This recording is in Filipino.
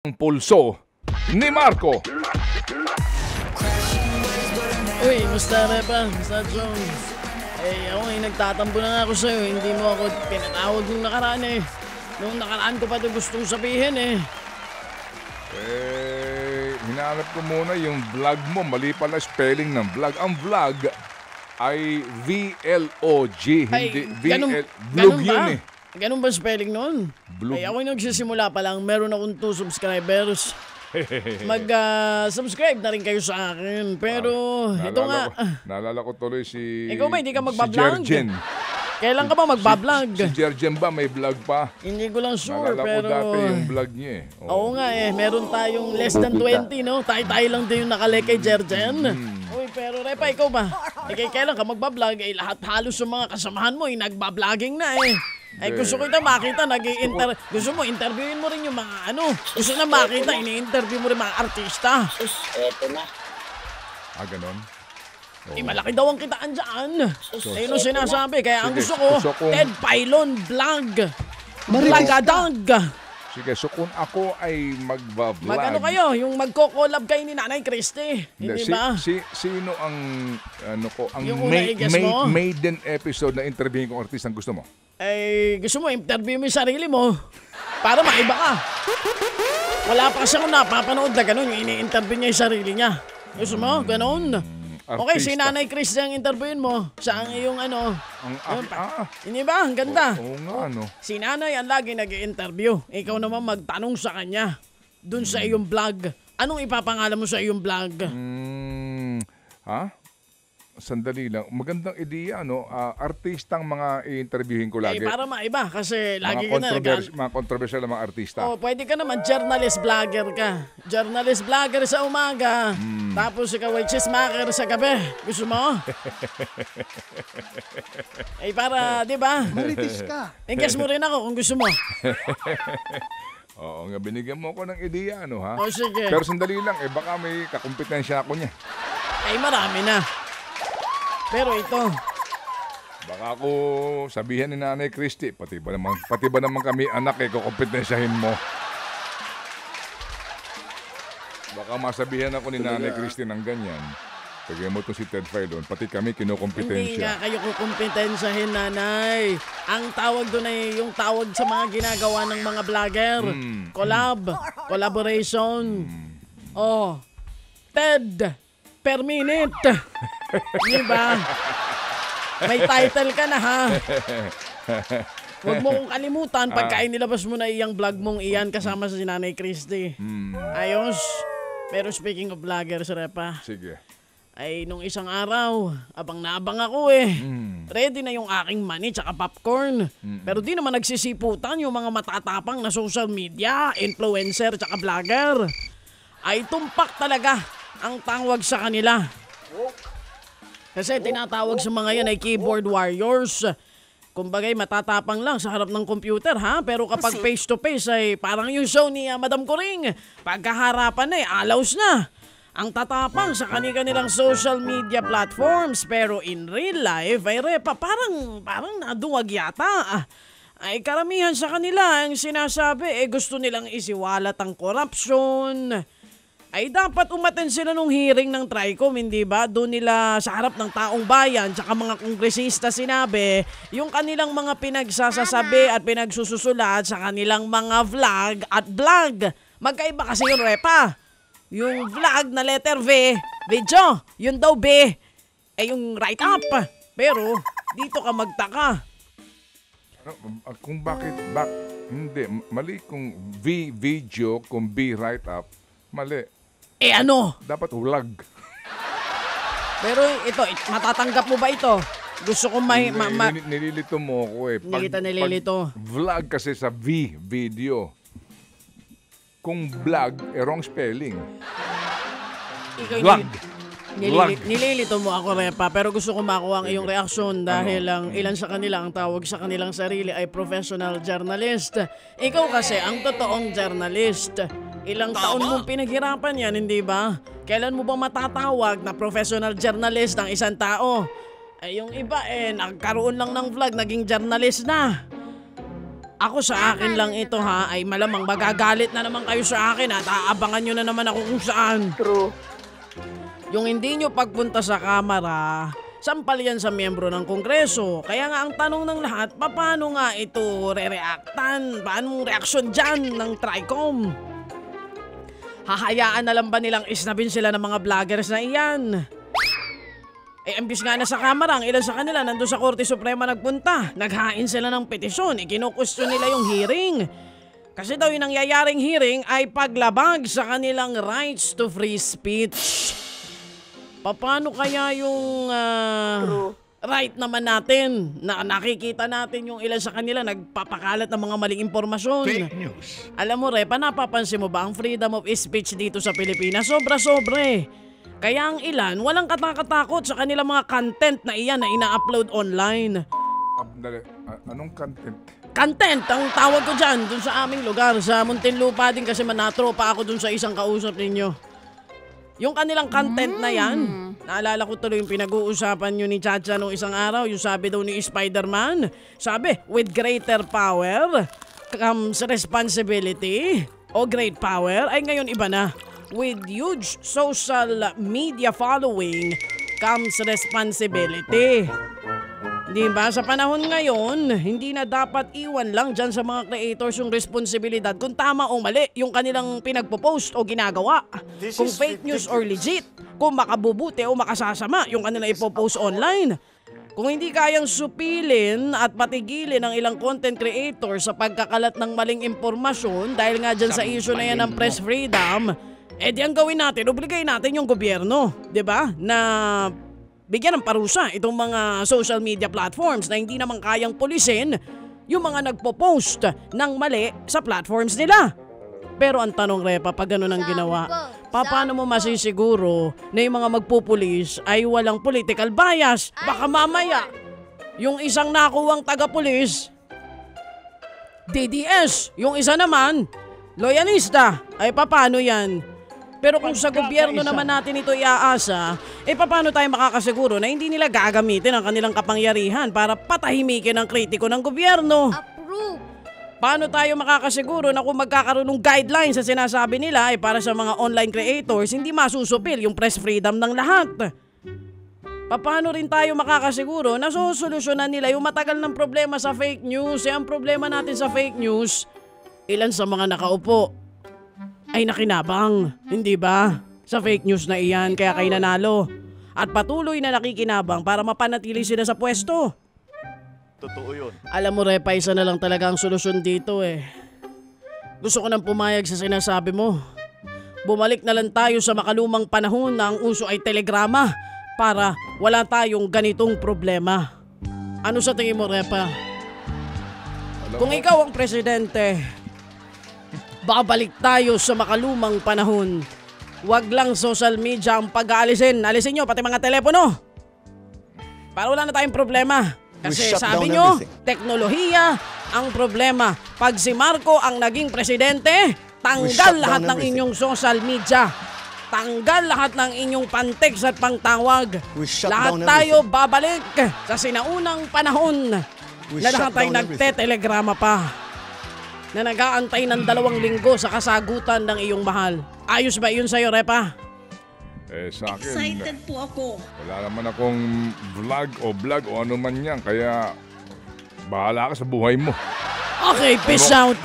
Ang pulso ni Marco. Uy, musta Repa? Musta Jones? Ako nagtatampo na nga ako sa'yo. Hindi mo ako pinatawag nung nakaraan Nung nakaraan ko pa ito gustong sabihin Hinahanap ko muna yung vlog mo. Mali pala spelling ng vlog. Ang vlog ay VLOG. Hindi VL. Vlog yun Ganun ba spelling nun? Ako nagsisimula pa lang. Meron akong 2 subscribers. Mag-subscribe na rin kayo sa akin. Pero ito nga. Naalala ko tuloy si... Ikaw ba hindi ka magbablog? Si Jerjen. Kailan ka ba magbablog? Si Jerjen ba may vlog pa? Hindi ko lang sure. Naalala pero... ko dati yung vlog niya Oo nga meron tayong less than 20 no? Tayo lang din yung nakalike kay Jerjen. Uy, pero Repa, ikaw ba? Kailan ka magbablog? Lahat halos yung mga kasamahan mo nagbablogging na gusto ko makita, gusto mo, interviewin mo rin yung mga gusto na makita, ini-interview mo rin mga artista. Eto na. Ganon? Malaki daw ang kitaan dyan. Ayun ang sinasabi, kaya ang gusto ko, Ted Pylon Vlog. Vlogadag. Sige, so kung ako ay magbablog... kayo, yung magko-collab kayo ni Nanay Christy. Hindi ba? Sino ang, ang yung maiden episode na interviewin kong artist ang gusto mo? Gusto mo, interview mo yung sarili mo para maiba ka. Wala pa kasi akong napapanood na gano'n, yung ini-interview niya yung sarili niya. Gusto mo? Gano'n. Okay, si Nanay Chris ang interviewin mo. Siya ang iyong Hindi ba? Ang ganda. Oo nga, Si Nanay ang lagi nag-i-interview. Ikaw naman magtanong sa kanya dun sa iyong vlog. Anong ipapangalan mo sa iyong vlog? Sandali lang. Magandang ideya, artistang mga i-interviewin ko lagi. Para maiba kasi lagi ka na. Mga controversial na mga artista. Pwede ka naman journalist vlogger ka. Journalist vlogger sa umaga. Tapos ikaw ay chismaker sa gabi. Gusto mo? Para, di ba? Maritis ka. Guess mo rin ako kung gusto mo. Oo nga, binigyan mo ako ng ideya, ha? Sige. Pero sandali lang, baka may kakumpetensya ako niya. Marami na. Pero ito. Baka ako sabihan ni Nanay Christy, pati ba naman kami anak, kukumpetensyahin mo. Baka masabihan ako ni Nanay Christy ng ganyan. Pagyan mo to si Ted Pylon, pati kami kinukumpetensya. Hindi nga kayo kukumpetensyahin, Nanay. Ang tawag doon ay yung tawag sa mga ginagawa ng mga vlogger. Collaboration. Ted per minute. Di ba? May title ka na, ha? Huwag mo kong kalimutan pagka inilabas mo na iyang vlog mong iyan kasama sa si Nanay Christy. Ayos. Pero speaking of vloggers, Repa. Sige. Nung isang araw, abang ako Ready na yung aking money tsaka popcorn. Pero di naman nagsisiputan yung mga matatapang na social media, influencer tsaka vlogger. Tumpak talaga ang tawag sa kanila. Kasi tinatawag sa mga yan ay keyboard warriors. Kumbagay matatapang lang sa harap ng computer, ha? Pero kapag face to face ay parang yung show ni Madam Coring. Pagkaharapan alaws na. Ang tatapang sa kanilang social media platforms. Pero in real life ay Repa, parang naduwag yata. Karamihan sa kanila ang sinasabi gusto nilang isiwalat ang korupsyon. Dapat umattend sila nung hearing ng TRICOM, hindi ba? Doon nila sa harap ng taong bayan tsaka mga kongresista sinabi yung kanilang mga pinagsasasabi at pinagsususulat sa kanilang mga vlog at blog. Magkaiba kasi yun, Repa. Yung vlog na letter V, video, yun daw B, yung write up. Pero dito ka magtaka. Kung bakit, hindi, mali kung V, video, kung B, write up, mali. Dapat vlog. Pero ito, matatanggap mo ba ito? Gusto ko nililito mo ako Hindi kita nililito. Vlog kasi sa V, video. Kung vlog, wrong spelling. Vlog. Nililito mo ako, Repa, pero gusto ko makuha ang iyong reaksyon dahil ilan sa kanila ang tawag sa kanilang sarili ay professional journalist. Ikaw kasi ang totoong journalist. Ilang taon mong pinaghirapan yan, hindi ba? Kailan mo ba matatawag na professional journalist ang isang tao? Yung iba nagkaroon lang ng vlog, naging journalist na. Ako sa akin lang ito ha, ay malamang magagalit na naman kayo sa akin at aabangan nyo na naman ako kung saan. True. Yung hindi nyo pagpunta sa kamera, sampal yan sa miyembro ng Kongreso. Kaya nga ang tanong ng lahat, paano nga ito re-reactan? Paanong reaksyon dyan ng TRICOM? Hahayaan na lang ba nilang isnabin sila ng mga vloggers na iyan? Imbis nga na sa kamera, ang ilan sa kanila nandun sa Korte Suprema nagpunta. Naghain sila ng petisyon, ikinukustyon nila yung hearing. Kasi daw yung nangyayaring hearing ay paglabag sa kanilang rights to free speech. Paano kaya yung right naman natin na nakikita natin yung ilan sa kanila nagpapakalat ng mga maling impormasyon? Fake news. Alam mo, Repa, napapansin mo ba ang freedom of speech dito sa Pilipinas? Sobra-sobra eh. Kaya ang ilan, walang katakatakot sa kanilang mga content na iyan na ina-upload online. Anong content? Content, ang tawag ko dyan, dun sa aming lugar, sa Muntinlupa din kasi manatropa ako dun sa isang kausap ninyo. Yung kanilang content na yan, naalala ko tuloy yung pinag-uusapan nyo ni Chacha nung isang araw, yung sabi daw ni Spider-Man, sabi, with greater power comes responsibility, o great power, ay ngayon iba na. With huge social media following comes responsibility. Di ba? Sa panahon ngayon, hindi na dapat iwan lang dyan sa mga creators yung responsibilidad kung tama o mali yung kanilang pinagpo-post o ginagawa. Kung fake news or legit, kung makabubuti o makasasama yung kanilang ipopost online. Kung hindi kayang supilin at patigilin ang ilang content creators sa pagkakalat ng maling impormasyon dahil nga dyan sa issue na yan ng press freedom, di ang gawin natin, obligay natin yung gobyerno, di ba? Na bigyan ng parusa itong mga social media platforms na hindi naman kayang pulisin yung mga nagpo-post ng mali sa platforms nila. Pero ang tanong, Repa, pag gano'n ang ginawa, paano mo masisiguro na yung mga magpupulis ay walang political bias? Baka mamaya, yung isang nakuwang taga-pulis, DDS, yung isa naman, loyalista, ay paano yan? Pero kung sa gobyerno naman natin ito iaasa, paano tayo makakasiguro na hindi nila gagamitin ang kanilang kapangyarihan para patahimikin ang kritiko ng gobyerno? Approve. Paano tayo makakasiguro na kung magkakaroon ng guidelines sa sinasabi nila para sa mga online creators, hindi masusupil yung press freedom ng lahat? Paano rin tayo makakasiguro na susolusyonan nila yung matagal ng problema sa fake news? Ang problema natin sa fake news, ilan sa mga nakaupo ay nakinabang, hindi ba? Sa fake news na iyan, kaya kayo nanalo. At patuloy na nakikinabang para mapanatili sila sa pwesto. Totoo yun. Alam mo, Repa, isa na lang talaga ang solusyon dito eh. Gusto ko nang pumayag sa sinasabi mo. Bumalik na lang tayo sa makalumang panahon na ang uso ay telegrama para wala tayong ganitong problema. Ano sa tingin mo, Repa? Kung ikaw ang presidente, babalik tayo sa makalumang panahon. Huwag lang social media ang pag-aalisin. Alisin nyo pati mga telepono. Para wala na tayong problema. Kasi sabi nyo, teknolohiya ang problema. Pag si Marco ang naging presidente, tanggal lahat ng inyong social media. Tanggal lahat ng inyong pantext at pangtawag. Lahat tayo babalik sa sinaunang panahon na lahat ay nagte-telegrama pa. Na nag-aantay ng 2 linggo sa kasagutan ng iyong mahal. Ayos ba yun sa'yo, Repa? Sa akin, Excited po ako. wala naman akong vlog o ano man yan. Kaya bahala ka sa buhay mo. Okay, peace out.